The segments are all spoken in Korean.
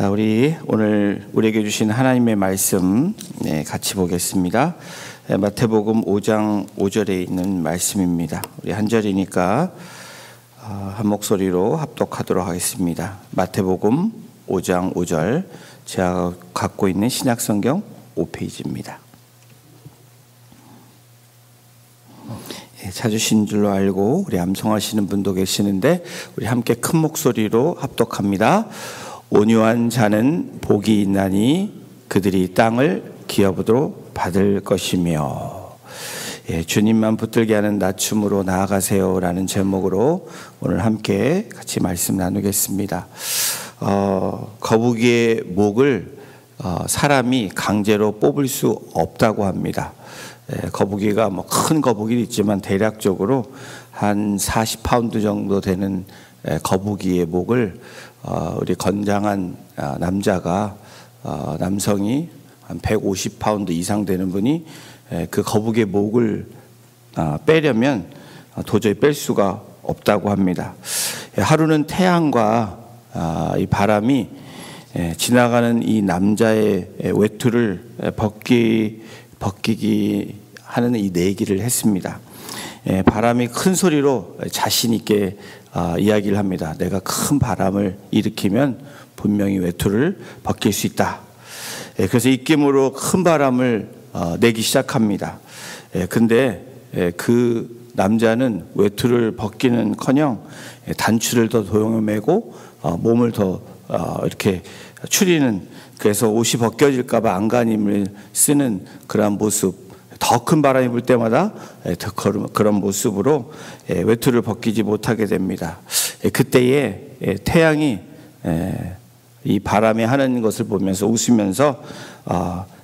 우리 오늘 우리에게 주신 하나님의 말씀 같이 보겠습니다. 마태복음 5장 5절에 있는 말씀입니다. 우리 한 절이니까 한 목소리로 합독하도록 하겠습니다. 마태복음 5장 5절, 제가 갖고 있는 신약성경 5페이지입니다. 찾으신 줄로 알고 우리 암송하시는 분도 계시는데 우리 함께 큰 목소리로 합독합니다. 온유한 자는 복이 있나니 그들이 땅을 기업으로 받을 것이며. 주님만 붙들게 하는 낮춤으로 나아가세요 라는 제목으로 오늘 함께 같이 말씀 나누겠습니다. 거북이의 목을 사람이 강제로 뽑을 수 없다고 합니다. 거북이가 큰 거북이도 있지만 대략적으로 한 40파운드 정도 되는 거북이의 목을 우리 건장한 남자가 남성이 한 150파운드 이상 되는 분이 그 거북이의 목을 빼려면 도저히 뺄 수가 없다고 합니다. 하루는 태양과 이 바람이 지나가는 이 남자의 외투를 벗기기 하는 이 내기를 했습니다. 바람이 큰 소리로 자신 있게 이야기를 합니다. 내가 큰 바람을 일으키면 분명히 외투를 벗길 수 있다. 그래서 입김으로 큰 바람을 내기 시작합니다. 근데 그 남자는 외투를 벗기는커녕 단추를 더 도용매고 몸을 더 이렇게 추리는, 그래서 옷이 벗겨질까 봐 안간힘을 쓰는 그런 모습, 더 큰 바람이 불 때마다 더 그런 모습으로 외투를 벗기지 못하게 됩니다. 그때에 태양이 이 바람이 하는 것을 보면서 웃으면서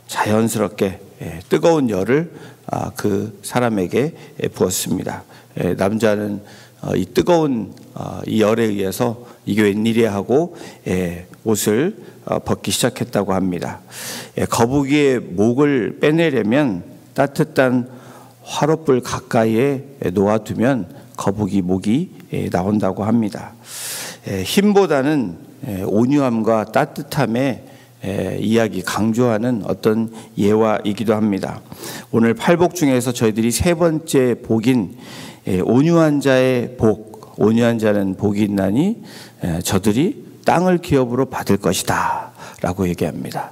자연스럽게 뜨거운 열을 그 사람에게 부었습니다. 남자는 이 뜨거운 이 열에 의해서 이게 웬일이야 하고 옷을 벗기 시작했다고 합니다. 거북이의 목을 빼내려면 따뜻한 화롯불 가까이에 놓아두면 거북이 목이 나온다고 합니다. 힘보다는 온유함과 따뜻함의 이야기 강조하는 어떤 예화이기도 합니다. 오늘 팔복 중에서 저희들이 세 번째 복인 온유한 자의 복, 온유한 자는 복이 있나니 저들이 땅을 기업으로 받을 것이다 라고 얘기합니다.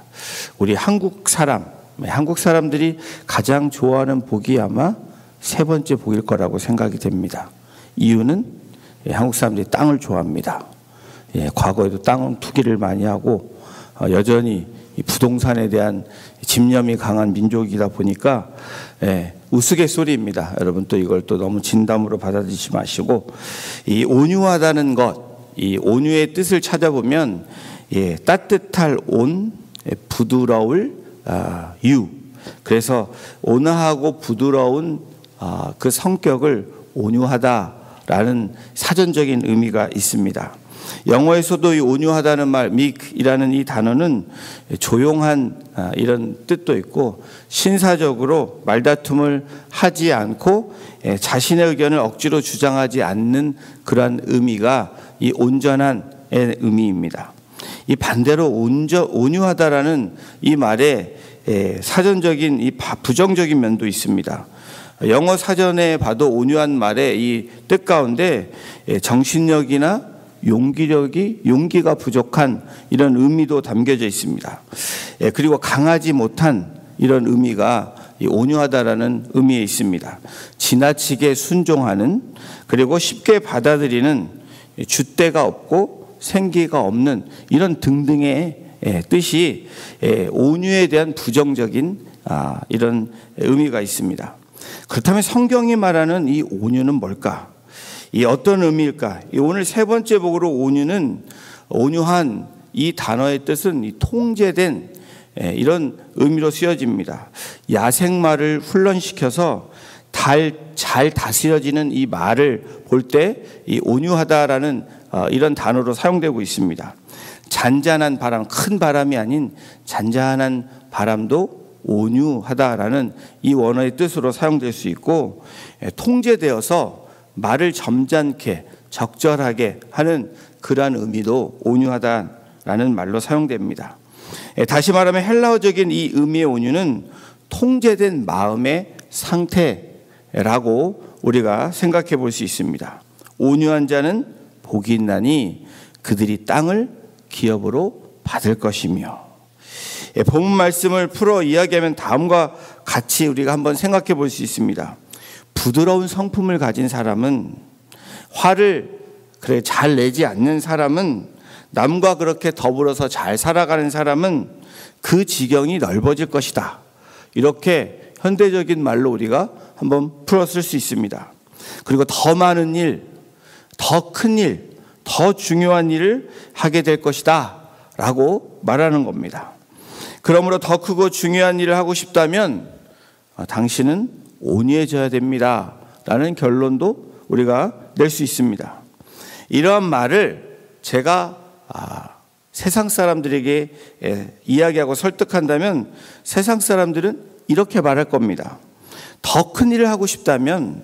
우리 한국 사람들이 가장 좋아하는 복이 아마 세 번째 복일 거라고 생각이 됩니다. 이유는 한국 사람들이 땅을 좋아합니다. 과거에도 땅 투기를 많이 하고 여전히 부동산에 대한 집념이 강한 민족이다 보니까 우스갯소리입니다. 여러분 또 이걸 또 너무 진담으로 받아들이지 마시고, 이 온유하다는 것, 이 온유의 뜻을 찾아보면 따뜻할 온, 부드러울 유. 그래서 온화하고 부드러운 그 성격을 온유하다라는 사전적인 의미가 있습니다. 영어에서도 이 온유하다는 말, meek이라는 이 단어는 조용한 이런 뜻도 있고, 신사적으로 말다툼을 하지 않고 자신의 의견을 억지로 주장하지 않는 그러한 의미가 이 온전한 의미입니다. 이 반대로 온유하다라는 이 말에 사전적인 이 부정적인 면도 있습니다. 영어 사전에 봐도 온유한 말의 이 뜻 가운데 정신력이나 용기가 부족한 이런 의미도 담겨져 있습니다. 그리고 강하지 못한 이런 의미가 이 온유하다라는 의미에 있습니다. 지나치게 순종하는, 그리고 쉽게 받아들이는, 줏대가 없고 생기가 없는 이런 등등의 뜻이 온유에 대한 부정적인 이런 의미가 있습니다. 그렇다면 성경이 말하는 이 온유는 뭘까? 이 어떤 의미일까? 오늘 세 번째 복으로 온유한 이 단어의 뜻은 이 통제된 이런 의미로 쓰여집니다. 야생마를 훈련시켜서 잘 다스려지는 이 말을 볼 때 이 온유하다라는 이런 단어로 사용되고 있습니다. 잔잔한 바람, 큰 바람이 아닌 잔잔한 바람도 온유하다라는 이 원어의 뜻으로 사용될 수 있고, 통제되어서 말을 점잖게 적절하게 하는 그러한 의미도 온유하다 라는 말로 사용됩니다. 다시 말하면 헬라어적인 이 의미의 온유는 통제된 마음의 상태라고 우리가 생각해 볼 수 있습니다. 온유한 자는 복이 있나니 그들이 땅을 기업으로 받을 것이며. 본문 말씀을 풀어 이야기하면 다음과 같이 우리가 한번 생각해 볼 수 있습니다. 부드러운 성품을 가진 사람은, 화를 잘 내지 않는 사람은, 남과 그렇게 더불어서 잘 살아가는 사람은 그 지경이 넓어질 것이다. 이렇게 현대적인 말로 우리가 한번 풀었을 수 있습니다. 그리고 더 많은 일, 더 큰 일, 더 중요한 일을 하게 될 것이다 라고 말하는 겁니다. 그러므로 더 크고 중요한 일을 하고 싶다면 당신은 온유해져야 됩니다 라는 결론도 우리가 낼 수 있습니다. 이러한 말을 제가 세상 사람들에게 이야기하고 설득한다면 세상 사람들은 이렇게 말할 겁니다. 더 큰 일을 하고 싶다면,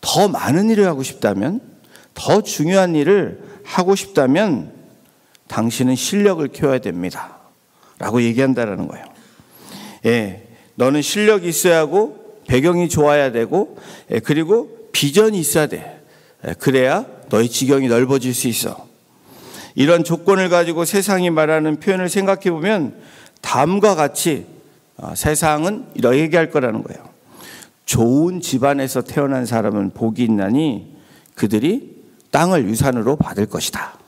더 많은 일을 하고 싶다면, 더 중요한 일을 하고 싶다면 당신은 실력을 키워야 됩니다 라고 얘기한다라는 거예요. 너는 실력이 있어야 하고, 배경이 좋아야 되고, 그리고 비전이 있어야 돼. 그래야 너의 지경이 넓어질 수 있어. 이런 조건을 가지고 세상이 말하는 표현을 생각해 보면 다음과 같이 세상은 이렇게 얘기할 거라는 거예요. 좋은 집안에서 태어난 사람은 복이 있나니 그들이 땅을 유산으로 받을 것이다.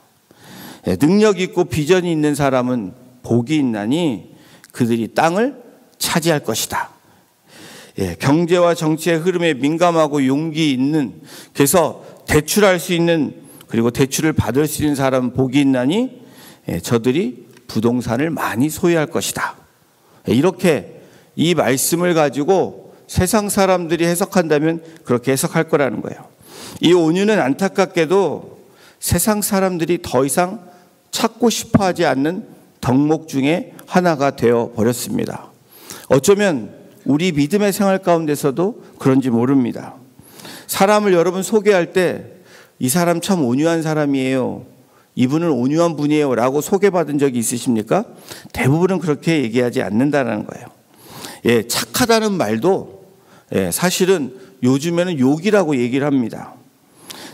능력 있고 비전이 있는 사람은 복이 있나니 그들이 땅을 차지할 것이다. 경제와 정치의 흐름에 민감하고 용기 있는, 그래서 대출할 수 있는, 그리고 대출을 받을 수 있는 사람은 복이 있나니 저들이 부동산을 많이 소유할 것이다. 이렇게 이 말씀을 가지고 세상 사람들이 해석한다면 그렇게 해석할 거라는 거예요. 이 온유는 안타깝게도 세상 사람들이 더 이상 찾고 싶어 하지 않는 덕목 중에 하나가 되어 버렸습니다. 어쩌면 우리 믿음의 생활 가운데서도 그런지 모릅니다. 사람을 여러분 소개할 때 이 사람 참 온유한 사람이에요, 이분은 온유한 분이에요 라고 소개받은 적이 있으십니까? 대부분은 그렇게 얘기하지 않는다는 거예요. 착하다는 말도 사실은 요즘에는 욕이라고 얘기를 합니다.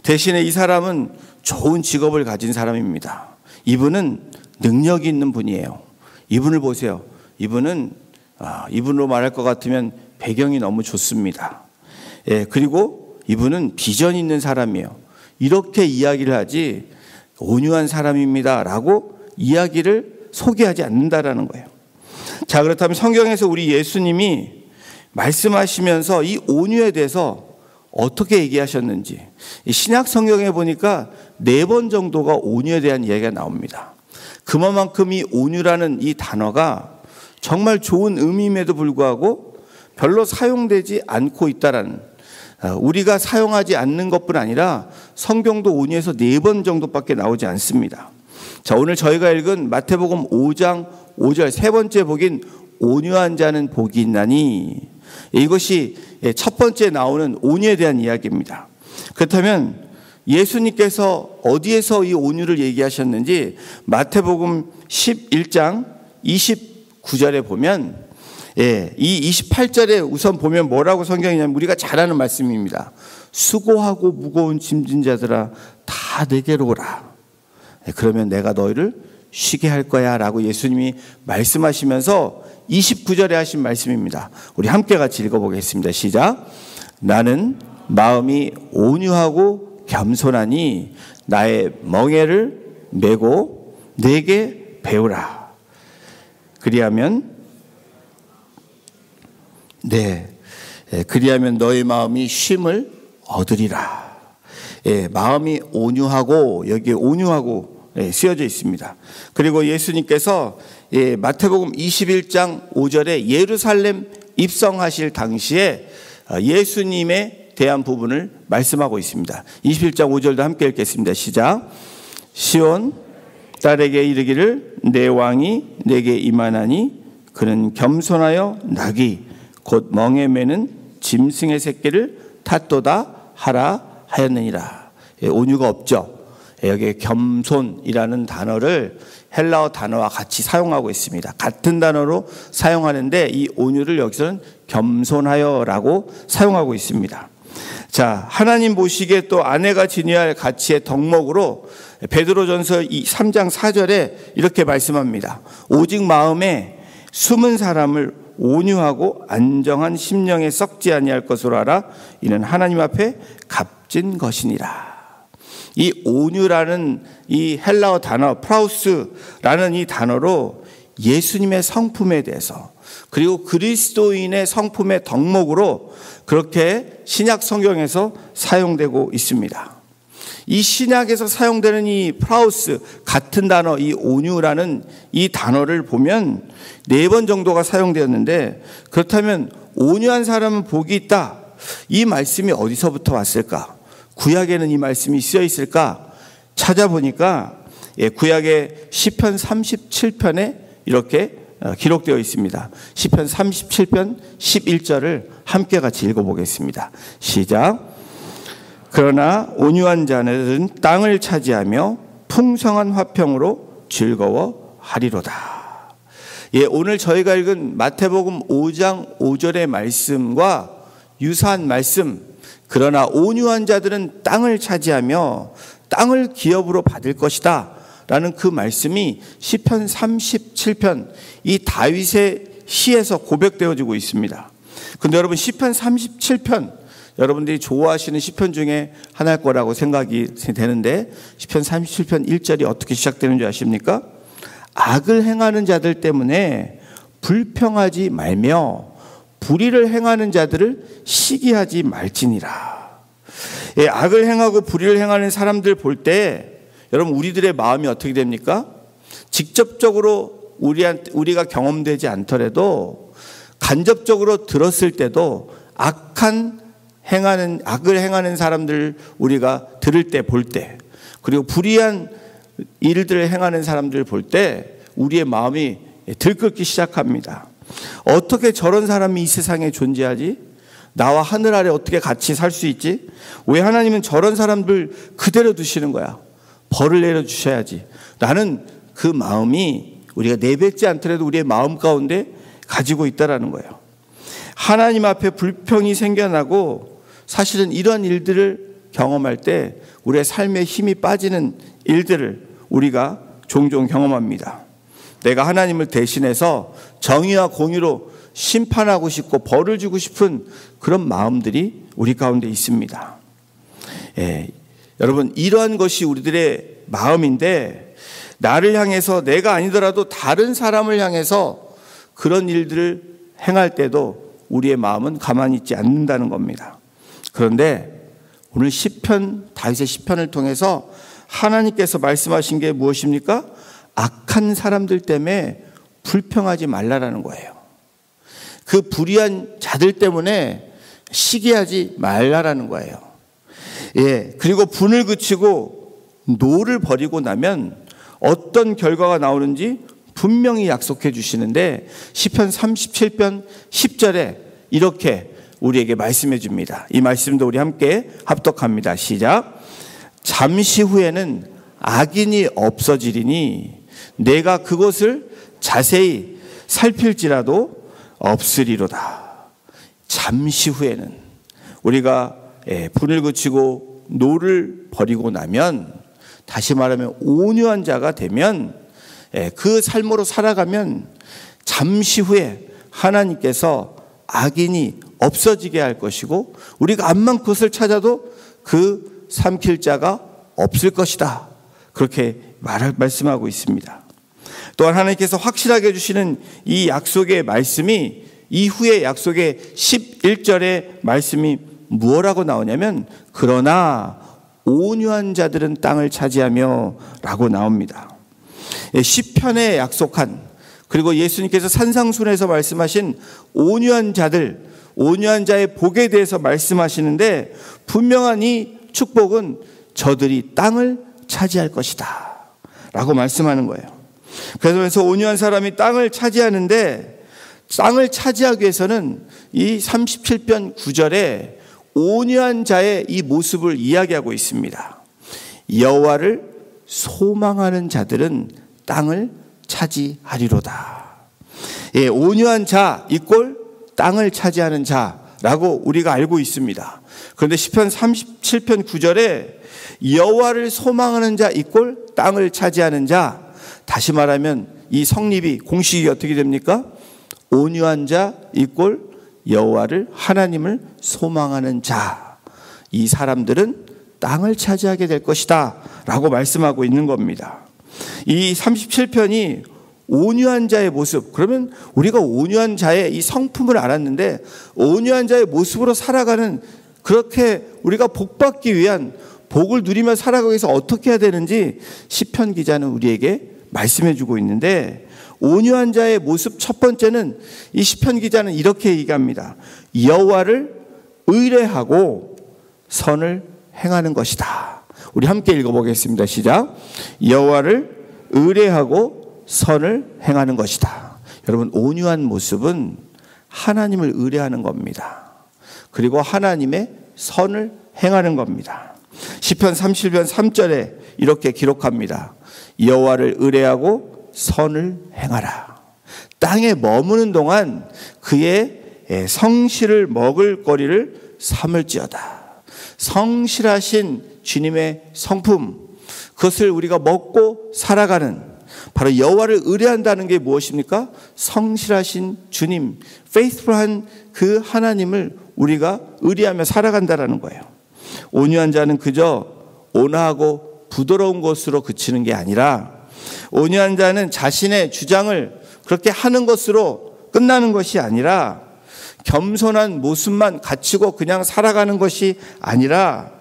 대신에 이 사람은 좋은 직업을 가진 사람입니다. 이분은 능력이 있는 분이에요. 이분을 보세요. 이분으로 말할 것 같으면 배경이 너무 좋습니다. 그리고 이분은 비전 있는 사람이에요. 이렇게 이야기를 하지 온유한 사람입니다 라고 이야기를 소개하지 않는다라는 거예요. 자, 그렇다면 성경에서 우리 예수님이 말씀하시면서 이 온유에 대해서 어떻게 얘기하셨는지, 신약 성경에 보니까 4번 정도가 온유에 대한 이야기가 나옵니다. 그만큼 이 온유라는 이 단어가 정말 좋은 의미임에도 불구하고 별로 사용되지 않고 있다라는, 우리가 사용하지 않는 것뿐 아니라 성경도 온유에서 4번 정도밖에 나오지 않습니다. 자, 오늘 저희가 읽은 마태복음 5장 5절 세 번째 복인 온유한 자는 복이 있나니, 이것이 첫 번째 나오는 온유에 대한 이야기입니다. 그렇다면 예수님께서 어디에서 이 온유를 얘기하셨는지 마태복음 11장 29절에 보면, 이 28절에 우선 보면 뭐라고 성경이냐면 우리가 잘 아는 말씀입니다. 수고하고 무거운 짐진 자들아 다 내게로 오라. 그러면 내가 너희를 쉬게 할 거야 라고 예수님이 말씀하시면서 29절에 하신 말씀입니다. 우리 함께 같이 읽어보겠습니다. 시작. 나는 마음이 온유하고 겸손하니 나의 멍에를 메고 내게 배우라. 그리하면 너의 마음이 쉼을 얻으리라. 마음이 온유하고, 여기에 온유하고 쓰여져 있습니다. 그리고 예수님께서 마태복음 21장 5절에 예루살렘 입성하실 당시에 예수님에 대한 부분을 말씀하고 있습니다. 21장 5절도 함께 읽겠습니다. 시작. 시온 딸에게 이르기를 내 왕이 내게 임하나니 그는 겸손하여 낙이 곧 멍에 매는 짐승의 새끼를 탓도다 하라 하였느니라. 온유가 없죠. 여기에 겸손이라는 단어를 헬라어 단어와 같이 사용하고 있습니다. 같은 단어로 사용하는데 이 온유를 여기서는 겸손하여라고 사용하고 있습니다. 자, 하나님 보시기에 또 아내가 지녀야 할 가치의 덕목으로 베드로전서 3장 4절에 이렇게 말씀합니다. 오직 마음에 숨은 사람을 온유하고 안정한 심령에 썩지 아니할 것으로 알아 이는 하나님 앞에 값진 것이니라. 이 온유라는 이 헬라어 단어 프라우스라는 이 단어로 예수님의 성품에 대해서 그리고 그리스도인의 성품의 덕목으로 그렇게 신약 성경에서 사용되고 있습니다. 이 신약에서 사용되는 이 프라우스 같은 단어 이 온유라는 이 단어를 보면 4번 정도가 사용되었는데 그렇다면 온유한 사람은 복이 있다. 이 말씀이 어디서부터 왔을까? 구약에는 이 말씀이 쓰여 있을까? 찾아보니까 구약의 시편 37편에 이렇게 기록되어 있습니다. 시편 37편 11절을 함께 같이 읽어보겠습니다. 시작. 그러나 온유한 자는 땅을 차지하며 풍성한 화평으로 즐거워하리로다. 오늘 저희가 읽은 마태복음 5장 5절의 말씀과 유사한 말씀, 그러나 온유한 자들은 땅을 차지하며 땅을 기업으로 받을 것이다 라는 그 말씀이 시편 37편 이 다윗의 시에서 고백되어지고 있습니다. 그런데 여러분 시편 37편 여러분들이 좋아하시는 시편 중에 하나일 거라고 생각이 되는데 시편 37편 1절이 어떻게 시작되는 줄 아십니까? 악을 행하는 자들 때문에 불평하지 말며 불의를 행하는 자들을 시기하지 말지니라. 악을 행하고 불의를 행하는 사람들 볼 때 여러분 우리들의 마음이 어떻게 됩니까? 직접적으로 우리가 경험되지 않더라도 간접적으로 들었을 때도 악을 행하는 사람들 우리가 들을 때 볼 때 그리고 불의한 일들을 행하는 사람들 볼 때 우리의 마음이 들끓기 시작합니다. 어떻게 저런 사람이 이 세상에 존재하지? 나와 하늘 아래 어떻게 같이 살 수 있지? 왜 하나님은 저런 사람들 그대로 두시는 거야? 벌을 내려주셔야지. 나는 그 마음이 우리가 내뱉지 않더라도 우리의 마음 가운데 가지고 있다라는 거예요. 하나님 앞에 불평이 생겨나고 사실은 이런 일들을 경험할 때 우리의 삶에 힘이 빠지는 일들을 우리가 종종 경험합니다. 내가 하나님을 대신해서 정의와 공의로 심판하고 싶고 벌을 주고 싶은 그런 마음들이 우리 가운데 있습니다. 여러분 이러한 것이 우리들의 마음인데 나를 향해서 내가 아니더라도 다른 사람을 향해서 그런 일들을 행할 때도 우리의 마음은 가만히 있지 않는다는 겁니다. 그런데 오늘 시편 다윗의 시편을 통해서 하나님께서 말씀하신 게 무엇입니까? 악한 사람들 때문에 불평하지 말라라는 거예요. 그 불의한 자들 때문에 시기하지 말라라는 거예요. 그리고 분을 그치고 노를 버리고 나면 어떤 결과가 나오는지 분명히 약속해 주시는데 시편 37편 10절에 이렇게 우리에게 말씀해 줍니다. 이 말씀도 우리 함께 합독합니다. 시작. 잠시 후에는 악인이 없어지리니 내가 그것을 자세히 살필지라도 없으리로다. 잠시 후에는 우리가 분을 그치고 노를 버리고 나면 다시 말하면 온유한 자가 되면 그 삶으로 살아가면 잠시 후에 하나님께서 악인이 없어지게 할 것이고 우리가 암만 그것을 찾아도 그 삼킬 자가 없을 것이다. 그렇게 말씀하고 있습니다. 또한 하나님께서 확실하게 해주시는 이 약속의 말씀이 이후의 약속의 11절의 말씀이 무엇라고 나오냐면 그러나 온유한 자들은 땅을 차지하며 라고 나옵니다. 시편에 약속한 그리고 예수님께서 산상순에서 말씀하신 온유한 자들, 온유한 자의 복에 대해서 말씀하시는데 분명한 이 축복은 저들이 땅을 차지할 것이다 라고 말씀하는 거예요. 그래서 온유한 사람이 땅을 차지하는데 땅을 차지하기 위해서는 이 37편 9절에 온유한 자의 이 모습을 이야기하고 있습니다. 여호와를 소망하는 자들은 땅을 차지하리로다. 예, 온유한 자 이꼴 땅을 차지하는 자라고 우리가 알고 있습니다. 그런데 시편 37편 9절에 여호와를 소망하는 자 이꼴 땅을 차지하는 자, 다시 말하면 이 성립이 공식이 어떻게 됩니까? 온유한 자 이꼴 여호와를 하나님을 소망하는 자, 이 사람들은 땅을 차지하게 될 것이다 라고 말씀하고 있는 겁니다. 이 37편이 온유한 자의 모습, 그러면 우리가 온유한 자의 이 성품을 알았는데 온유한 자의 모습으로 살아가는, 그렇게 우리가 복받기 위한, 복을 누리며 살아가기 위해서 어떻게 해야 되는지 시편 기자는 우리에게 말씀해 주고 있는데, 온유한 자의 모습 첫 번째는 이 시편 기자는 이렇게 얘기합니다. 여호와를 의뢰하고 선을 행하는 것이다. 우리 함께 읽어보겠습니다. 시작. 여호와를 의뢰하고 선을 행하는 것이다. 여러분, 온유한 모습은 하나님을 의뢰하는 겁니다. 그리고 하나님의 선을 행하는 겁니다. 시편 37편 3절에 이렇게 기록합니다. 여호와를 의뢰하고 선을 행하라. 땅에 머무는 동안 그의 성실을 먹을 거리를 삼을지어다. 성실하신 주님의 성품, 그것을 우리가 먹고 살아가는, 바로 여호와를 의뢰한다는 게 무엇입니까? 성실하신 주님, faithful한 그 하나님을 우리가 의뢰하며 살아간다라는 거예요. 온유한 자는 그저 온화하고 부드러운 것으로 그치는 게 아니라, 온유한 자는 자신의 주장을 그렇게 하는 것으로 끝나는 것이 아니라, 겸손한 모습만 갖추고 그냥 살아가는 것이 아니라,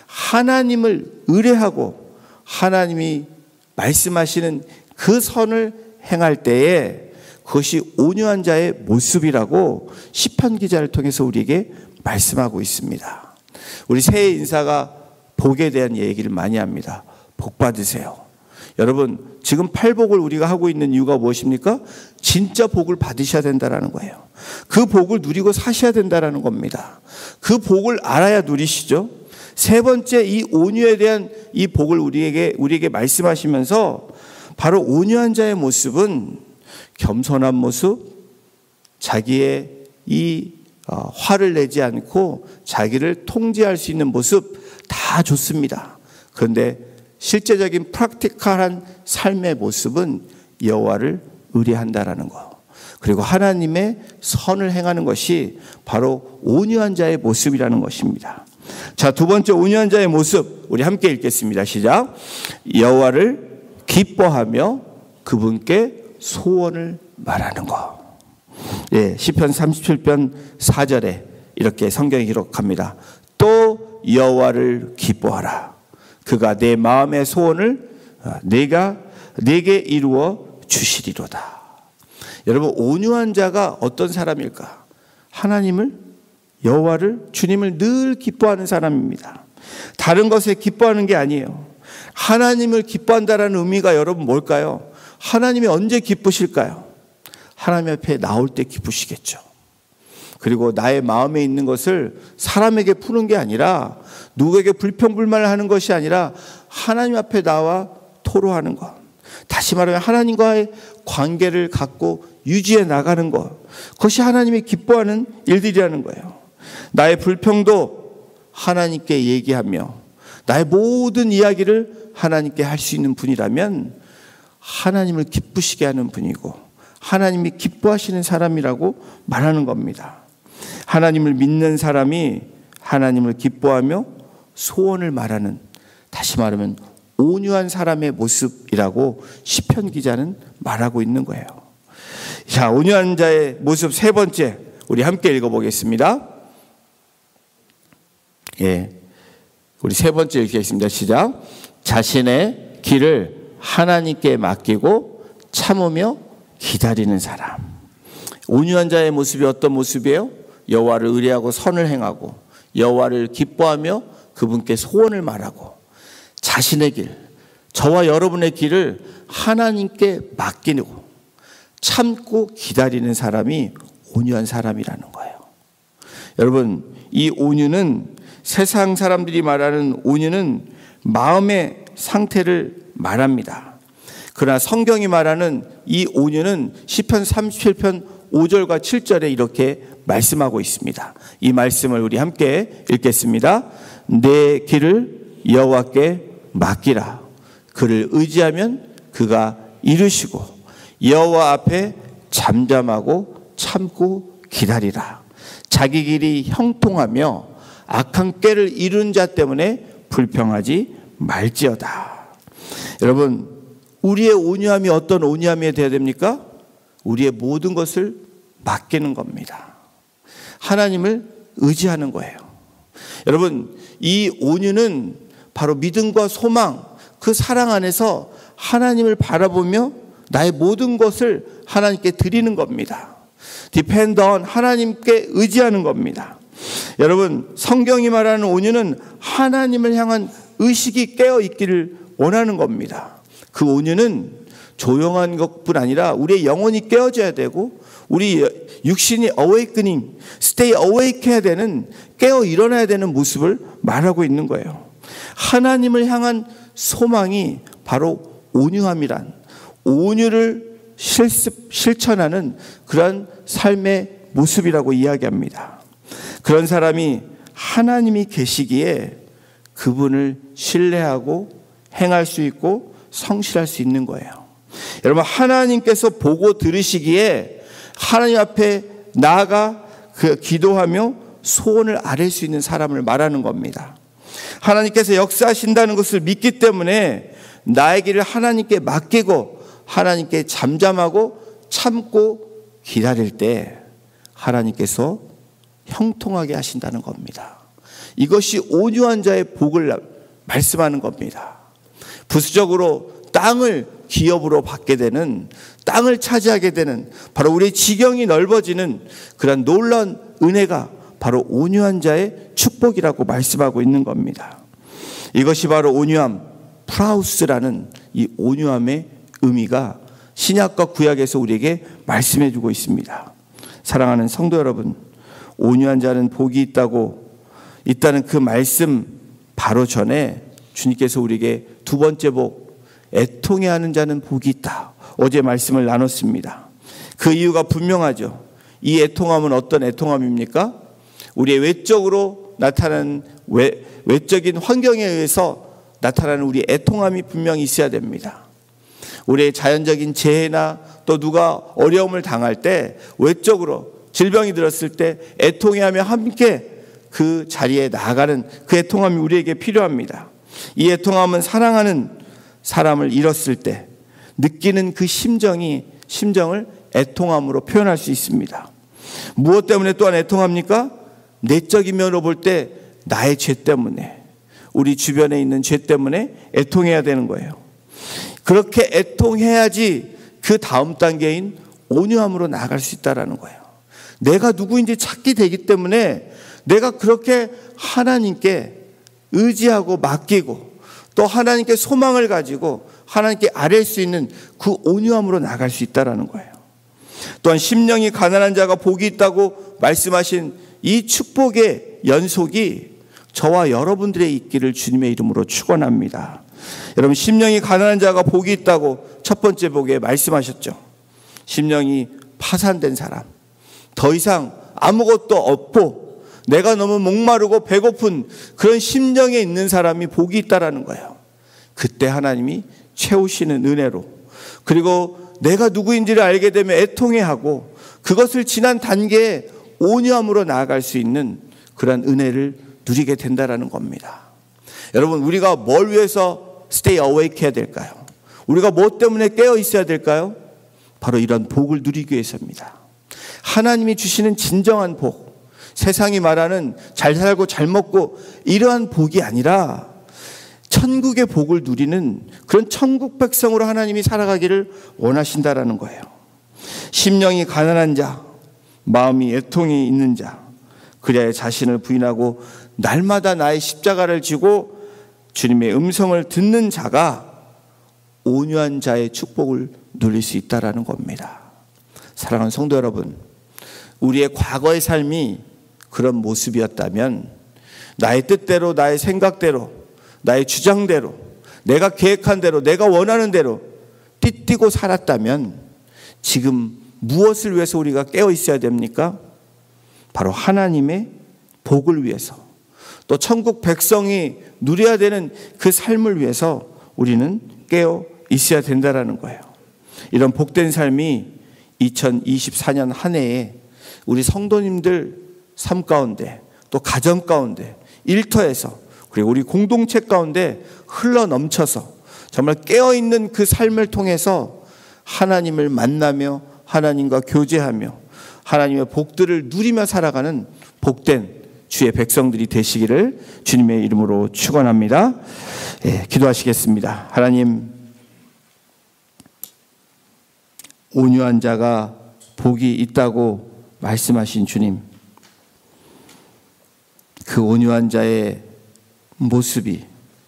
하나님을 의뢰하고 하나님이 말씀하시는 그 선을 행할 때에 그것이 온유한 자의 모습이라고 시편 기자를 통해서 우리에게 말씀하고 있습니다. 우리 새해 인사가 복에 대한 얘기를 많이 합니다. 복 받으세요. 여러분, 지금 팔복을 우리가 하고 있는 이유가 무엇입니까? 진짜 복을 받으셔야 된다는 거예요. 그 복을 누리고 사셔야 된다는 겁니다. 그 복을 알아야 누리시죠. 세 번째, 이 온유에 대한 이 복을 우리에게 말씀하시면서, 바로 온유한 자의 모습은 겸손한 모습, 자기의 이 화를 내지 않고 자기를 통제할 수 있는 모습 다 좋습니다. 그런데 실제적인 프랙티컬한 삶의 모습은 여호와를 의뢰한다라는 거, 그리고 하나님의 선을 행하는 것이 바로 온유한 자의 모습이라는 것입니다. 자, 두 번째 온유한 자의 모습, 우리 함께 읽겠습니다. 시작. 여호와를 기뻐하며 그분께 소원을 말하는 것. 예, 시편 37편 4절에 이렇게 성경이 기록합니다. 또 여호와를 기뻐하라. 그가 내 마음의 소원을 내게 이루어 주시리로다. 여러분, 온유한 자가 어떤 사람일까? 하나님을, 여호와를, 주님을 늘 기뻐하는 사람입니다. 다른 것에 기뻐하는 게 아니에요. 하나님을 기뻐한다라는 의미가 여러분 뭘까요? 하나님이 언제 기쁘실까요? 하나님 앞에 나올 때 기쁘시겠죠. 그리고 나의 마음에 있는 것을 사람에게 푸는 게 아니라, 누구에게 불평불만을 하는 것이 아니라 하나님 앞에 나와 토로하는 것. 다시 말하면 하나님과의 관계를 갖고 유지해 나가는 것. 그것이 하나님이 기뻐하는 일들이라는 거예요. 나의 불평도 하나님께 얘기하며 나의 모든 이야기를 하나님께 할 수 있는 분이라면 하나님을 기쁘시게 하는 분이고 하나님이 기뻐하시는 사람이라고 말하는 겁니다. 하나님을 믿는 사람이 하나님을 기뻐하며 소원을 말하는, 다시 말하면 온유한 사람의 모습이라고 시편 기자는 말하고 있는 거예요. 자, 온유한 자의 모습 세 번째, 우리 함께 읽어보겠습니다. 예, 우리 세 번째 읽겠습니다. 시작. 자신의 길을 하나님께 맡기고 참으며 기다리는 사람. 온유한 자의 모습이 어떤 모습이에요? 여호와를 의뢰하고 선을 행하고 여호와를 기뻐하며 그분께 소원을 말하고 자신의 길, 저와 여러분의 길을 하나님께 맡기고 참고 기다리는 사람이 온유한 사람이라는 거예요. 여러분, 이 온유는, 세상 사람들이 말하는 온유는 마음의 상태를 말합니다. 그러나 성경이 말하는 이 온유는 시편 37편 5절과 7절에 이렇게 말씀하고 있습니다. 이 말씀을 우리 함께 읽겠습니다. 내 길을 여호와께 맡기라. 그를 의지하면 그가 이루시고 여호와 앞에 잠잠하고 참고 기다리라. 자기 길이 형통하며 악한 꾀를 이룬 자 때문에 불평하지 말지어다. 여러분, 우리의 온유함이 어떤 온유함이 되어야 됩니까? 우리의 모든 것을 맡기는 겁니다. 하나님을 의지하는 거예요. 여러분, 이 온유는 바로 믿음과 소망, 그 사랑 안에서 하나님을 바라보며 나의 모든 것을 하나님께 드리는 겁니다. Depend on, 하나님께 의지하는 겁니다. 여러분, 성경이 말하는 온유는 하나님을 향한 의식이 깨어 있기를 원하는 겁니다. 그 온유는 조용한 것뿐 아니라 우리의 영혼이 깨어져야 되고 우리 육신이 awakening, stay awake 해야 되는, 깨어 일어나야 되는 모습을 말하고 있는 거예요. 하나님을 향한 소망이 바로 온유함이란, 온유를 실천하는 그런 삶의 모습이라고 이야기합니다. 그런 사람이 하나님이 계시기에 그분을 신뢰하고 행할 수 있고 성실할 수 있는 거예요. 여러분, 하나님께서 보고 들으시기에 하나님 앞에 나아가 기도하며 소원을 아뢰 수 있는 사람을 말하는 겁니다. 하나님께서 역사하신다는 것을 믿기 때문에 나의 길을 하나님께 맡기고 하나님께 잠잠하고 참고 기다릴 때 하나님께서 형통하게 하신다는 겁니다. 이것이 온유한 자의 복을 말씀하는 겁니다. 부수적으로 땅을 기업으로 받게 되는, 땅을 차지하게 되는, 바로 우리의 지경이 넓어지는 그런 놀라운 은혜가 바로 온유한 자의 축복이라고 말씀하고 있는 겁니다. 이것이 바로 온유함, 프라우스라는 이 온유함의 의미가 신약과 구약에서 우리에게 말씀해 주고 있습니다. 사랑하는 성도 여러분, 온유한 자는 복이 있다는 그 말씀 바로 전에 주님께서 우리에게 두 번째 복, 애통해하는 자는 복이 있다. 어제 말씀을 나눴습니다. 그 이유가 분명하죠. 이 애통함은 어떤 애통함입니까? 우리의 외적으로 나타나는 외적인 환경에 의해서 나타나는 우리의 애통함이 분명히 있어야 됩니다. 우리의 자연적인 재해나 또 누가 어려움을 당할 때 외적으로 질병이 들었을 때 애통해하며 함께 그 자리에 나아가는 그 애통함이 우리에게 필요합니다. 이 애통함은 사랑하는 사람을 잃었을 때 느끼는 그 심정을 애통함으로 표현할 수 있습니다. 무엇 때문에 또한 애통합니까? 내적인 면으로 볼 때 나의 죄 때문에, 우리 주변에 있는 죄 때문에 애통해야 되는 거예요. 그렇게 애통해야지 그 다음 단계인 온유함으로 나아갈 수 있다는 거예요. 내가 누구인지 찾게 되기 때문에 내가 그렇게 하나님께 의지하고 맡기고 또 하나님께 소망을 가지고 하나님께 아뢰 수 있는 그 온유함으로 나갈 수 있다는 거예요. 또한 심령이 가난한 자가 복이 있다고 말씀하신 이 축복의 연속이 저와 여러분들의 있기를 주님의 이름으로 축원합니다. 여러분, 심령이 가난한 자가 복이 있다고 첫 번째 복에 말씀하셨죠. 심령이 파산된 사람, 더 이상 아무것도 없고 내가 너무 목마르고 배고픈 그런 심령에 있는 사람이 복이 있다라는 거예요. 그때 하나님이 채우시는 은혜로, 그리고 내가 누구인지를 알게 되면 애통해하고 그것을 지난 단계에 온유함으로 나아갈 수 있는 그런 은혜를 누리게 된다라는 겁니다. 여러분, 우리가 뭘 위해서 stay awake 해야 될까요? 우리가 뭐 때문에 깨어 있어야 될까요? 바로 이런 복을 누리기 위해서입니다. 하나님이 주시는 진정한 복, 세상이 말하는 잘 살고 잘 먹고 이러한 복이 아니라 천국의 복을 누리는 그런 천국 백성으로 하나님이 살아가기를 원하신다라는 거예요. 심령이 가난한 자, 마음이 애통이 있는 자, 그리하여 자신을 부인하고 날마다 나의 십자가를 지고 주님의 음성을 듣는 자가 온유한 자의 축복을 누릴 수 있다라는 겁니다. 사랑하는 성도 여러분, 우리의 과거의 삶이 그런 모습이었다면 나의 뜻대로, 나의 생각대로, 나의 주장대로, 내가 계획한 대로, 내가 원하는 대로 띠띠고 살았다면 지금 무엇을 위해서 우리가 깨어 있어야 됩니까? 바로 하나님의 복을 위해서, 또 천국 백성이 누려야 되는 그 삶을 위해서 우리는 깨어 있어야 된다라는 거예요. 이런 복된 삶이 2024년 한 해에 우리 성도님들 삶 가운데, 또 가정 가운데, 일터에서, 그리고 우리 공동체 가운데 흘러 넘쳐서 정말 깨어있는 그 삶을 통해서 하나님을 만나며 하나님과 교제하며 하나님의 복들을 누리며 살아가는 복된 주의 백성들이 되시기를 주님의 이름으로 축원합니다. 기도하시겠습니다. 하나님, 온유한 자가 복이 있다고 말씀하신 주님, 그 온유한 자의 모습이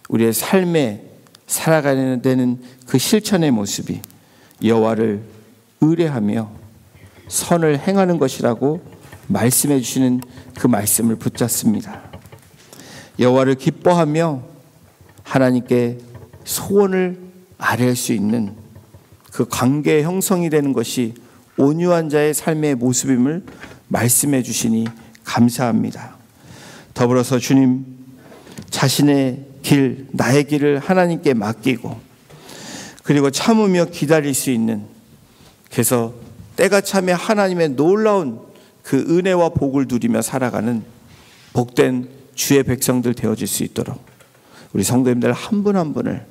우리의 삶에 살아가야 되는 그 실천의 모습이 여호와를 의뢰하며 선을 행하는 것이라고 말씀해 주시는 그 말씀을 붙잡습니다. 여호와를 기뻐하며 하나님께 소원을 아뢰할 수 있는 그 관계의 형성이 되는 것이 온유한 자의 삶의 모습임을 말씀해 주시니 감사합니다. 더불어서 주님, 자신의 길, 나의 길을 하나님께 맡기고 그리고 참으며 기다릴 수 있는, 그래서 때가 차면 하나님의 놀라운 그 은혜와 복을 누리며 살아가는 복된 주의 백성들 되어질 수 있도록 우리 성도님들 한 분 한 분을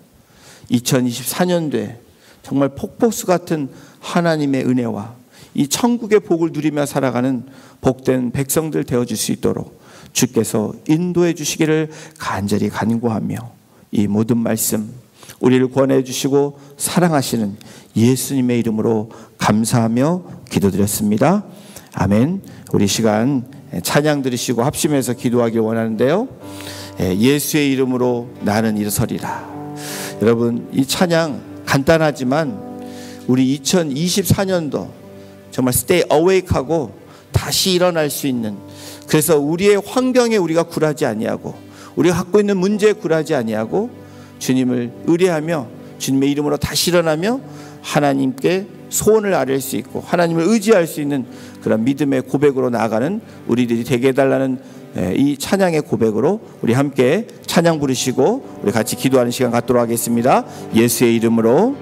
2024년도에 정말 폭포수 같은 하나님의 은혜와 이 천국의 복을 누리며 살아가는 복된 백성들 되어질 수 있도록 주께서 인도해 주시기를 간절히 간구하며 이 모든 말씀 우리를 구원해 주시고 사랑하시는 예수님의 이름으로 감사하며 기도드렸습니다. 아멘. 우리 시간 찬양 들으시고 합심해서 기도하길 원하는데요. 예수의 이름으로 나는 일어서리라. 여러분, 이 찬양 간단하지만 우리 2024년도 정말 stay awake하고 다시 일어날 수 있는, 그래서 우리의 환경에 우리가 굴하지 아니하고 우리가 갖고 있는 문제에 굴하지 아니하고 주님을 의뢰하며 주님의 이름으로 다시 일어나며 하나님께 소원을 아뢰 수 있고 하나님을 의지할 수 있는 그런 믿음의 고백으로 나아가는 우리들이 되게 해달라는 이 찬양의 고백으로 우리 함께 찬양 부르시고 우리 같이 기도하는 시간 갖도록 하겠습니다. 예수의 이름으로